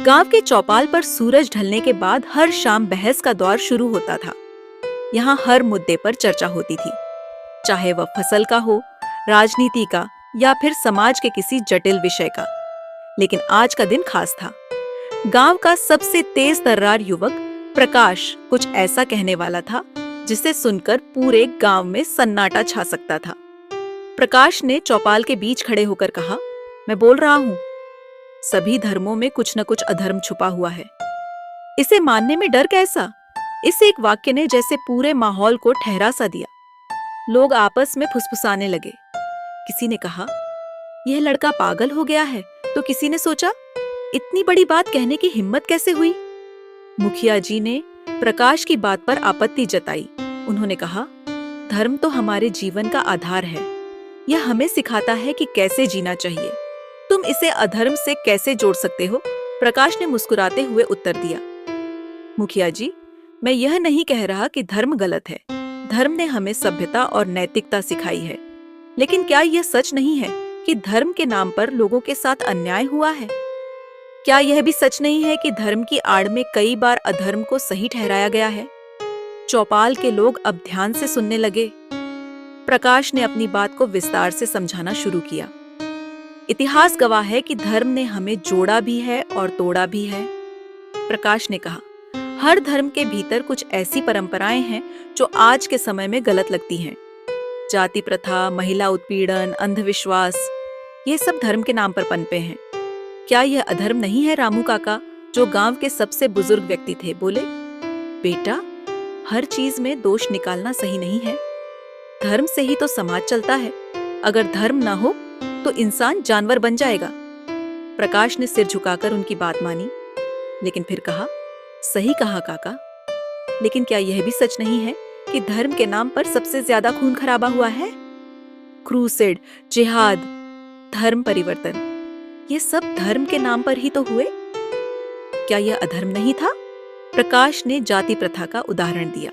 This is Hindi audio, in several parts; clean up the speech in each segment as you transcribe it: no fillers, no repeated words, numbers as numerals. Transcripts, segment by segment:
गांव के चौपाल पर सूरज ढलने के बाद हर शाम बहस का दौर शुरू होता था। यहाँ हर मुद्दे पर चर्चा होती थी, चाहे वह फसल का हो, राजनीति का या फिर समाज के किसी जटिल विषय का। लेकिन आज का दिन खास था। गांव का सबसे तेज तर्रार युवक प्रकाश कुछ ऐसा कहने वाला था जिसे सुनकर पूरे गांव में सन्नाटा छा सकता था। प्रकाश ने चौपाल के बीच खड़े होकर कहा, मैं बोल रहा हूं, सभी धर्मों में कुछ न कुछ अधर्म छुपा हुआ है। इसे मानने में डर कैसा? इस एक वाक्य ने जैसे पूरे माहौल को ठहरा सा दिया। लोग आपस में फुसफुसाने लगे। किसी ने कहा, यह लड़का पागल हो गया है, तो किसी ने सोचा, इतनी बड़ी बात कहने की हिम्मत कैसे हुई? मुखिया जी ने प्रकाश की बात पर आपत्ति जताई। उन्होंने कहा, धर्म तो हमारे जीवन का आधार है। यह हमें सिखाता है कि कैसे जीना चाहिए। तुम इसे अधर्म से कैसे जोड़ सकते हो? प्रकाश ने मुस्कुराते हुए उत्तर दिया, मुखिया जी, मैं यह नहीं कह रहा कि धर्म गलत है। धर्म ने हमें सभ्यता और नैतिकता सिखाई है। लेकिन क्या यह सच नहीं है कि धर्म के नाम पर लोगों के साथ अन्याय हुआ है? क्या यह भी सच नहीं है कि धर्म की आड़ में कई बार अधर्म को सही ठहराया गया है? चौपाल के लोग अब ध्यान से सुनने लगे। प्रकाश ने अपनी बात को विस्तार से समझाना शुरू किया। इतिहास गवाह है कि धर्म ने हमें जोड़ा भी है और तोड़ा भी है। प्रकाश ने कहा, हर धर्म के भीतर कुछ ऐसी परंपराएं हैं जो आज के समय में गलत लगती हैं। जाति प्रथा, महिला उत्पीड़न, अंधविश्वास, ये सब धर्म के नाम पर पनपे हैं। क्या यह अधर्म नहीं है? रामू काका, जो गांव के सबसे बुजुर्ग व्यक्ति थे, बोले, बेटा, हर चीज में दोष निकालना सही नहीं है। धर्म से ही तो समाज चलता है। अगर धर्म ना हो तो इंसान जानवर बन जाएगा। प्रकाश ने सिर झुकाकर उनकी बात मानी, लेकिन फिर कहा, सही कहा काका, लेकिन क्या यह भी सच नहीं है कि धर्म के नाम पर सबसे ज्यादा खून खराबा हुआ है? क्रूसेड, जिहाद, धर्म परिवर्तन, ये सब धर्म के नाम पर ही तो हुए। क्या यह अधर्म नहीं था? प्रकाश ने जाति प्रथा का उदाहरण दिया।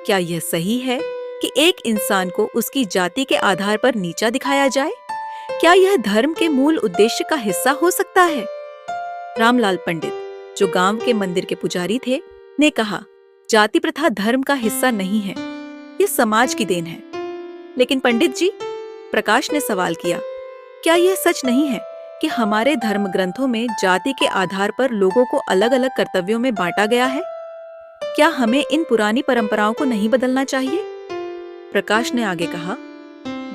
क्या यह सही है कि एक इंसान को उसकी जाति के आधार पर नीचा दिखाया जाए? क्या यह धर्म के मूल उद्देश्य का हिस्सा हो सकता है? रामलाल पंडित, जो गांव के मंदिर के पुजारी थे, ने कहा, जाति प्रथा धर्म का हिस्सा नहीं है, यह समाज की देन है। लेकिन पंडित जी, प्रकाश ने सवाल किया, क्या यह सच नहीं है कि हमारे धर्म ग्रंथों में जाति के आधार पर लोगों को अलग अलग कर्तव्यों में बांटा गया है? क्या हमें इन पुरानी परंपराओं को नहीं बदलना चाहिए? प्रकाश ने आगे कहा,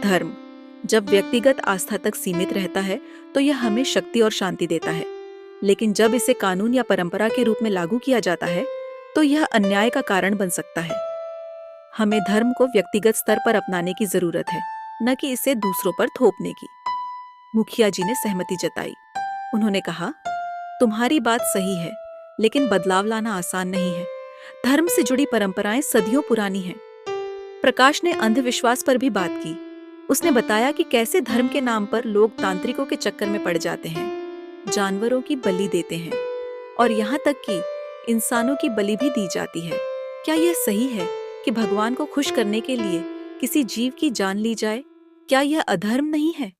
धर्म जब व्यक्तिगत आस्था तक सीमित रहता है तो यह हमें शक्ति और शांति देता है। लेकिन जब इसे कानून या परंपरा के रूप में लागू किया जाता है तो यह अन्याय का कारण बन सकता है। हमें धर्म को व्यक्तिगत स्तर पर अपनाने की जरूरत है, न कि इसे दूसरों पर थोपने की। मुखिया जी ने सहमति जताई। उन्होंने कहा, तुम्हारी बात सही है, लेकिन बदलाव लाना आसान नहीं है। धर्म से जुड़ी परंपराएं सदियों पुरानी हैं। प्रकाश ने अंधविश्वास पर भी बात की। उसने बताया कि कैसे धर्म के नाम पर लोग तांत्रिकों के चक्कर में पड़ जाते हैं, जानवरों की बलि देते हैं और यहाँ तक कि इंसानों की बलि भी दी जाती है। क्या यह सही है कि भगवान को खुश करने के लिए किसी जीव की जान ली जाए? क्या यह अधर्म नहीं है?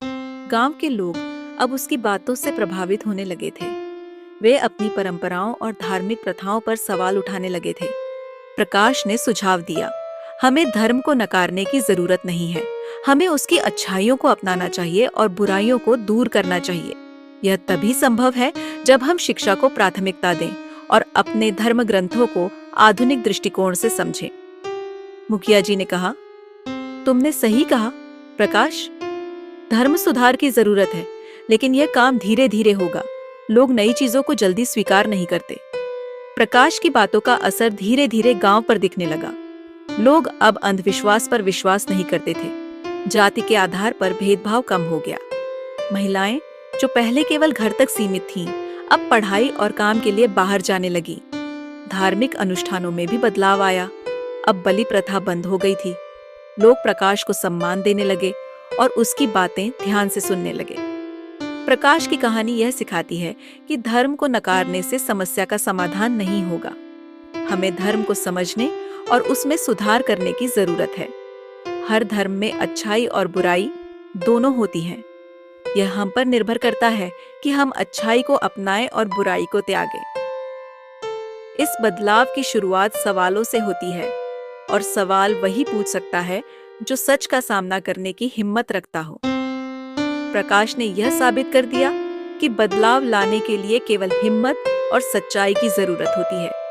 गांव के लोग अब उसकी बातों से प्रभावित होने लगे थे। वे अपनी परंपराओं और धार्मिक प्रथाओं पर सवाल उठाने लगे थे। प्रकाश ने सुझाव दिया, हमें धर्म को नकारने की जरूरत नहीं है। हमें उसकी अच्छाइयों को अपनाना चाहिए और बुराइयों को दूर करना चाहिए। यह तभी संभव है जब हम शिक्षा को प्राथमिकता दें और अपने धर्म ग्रंथों को आधुनिक दृष्टिकोण से समझें। मुखिया जी ने कहा, तुमने सही कहा प्रकाश, धर्म सुधार की जरूरत है, लेकिन यह काम धीरे धीरे होगा। लोग नई चीजों को जल्दी स्वीकार नहीं करते। प्रकाश की बातों का असर धीरे धीरे गांव पर दिखने लगा। लोग अब अंधविश्वास पर विश्वास नहीं करते थे। जाति के आधार पर भेदभाव कम हो गया। महिलाएं, जो पहले केवल घर तक सीमित थीं, अब पढ़ाई और काम के लिए बाहर जाने लगी। धार्मिक अनुष्ठानों में भी बदलाव आया। अब बलि प्रथा बंद हो गई थी। लोग प्रकाश को सम्मान देने लगे और उसकी बातें ध्यान से सुनने लगे। प्रकाश की कहानी यह सिखाती है कि धर्म को नकारने से समस्या का समाधान नहीं होगा। हमें धर्म को समझने और उसमें सुधार करने की जरूरत है। हर धर्म में अच्छाई और बुराई दोनों होती हैं। यह हम पर निर्भर करता है कि हम अच्छाई को अपनाएं और बुराई को त्यागें। इस बदलाव की शुरुआत सवालों से होती है, और सवाल वही पूछ सकता है जो सच का सामना करने की हिम्मत रखता हो। प्रकाश ने यह साबित कर दिया कि बदलाव लाने के लिए केवल हिम्मत और सच्चाई की जरूरत होती है।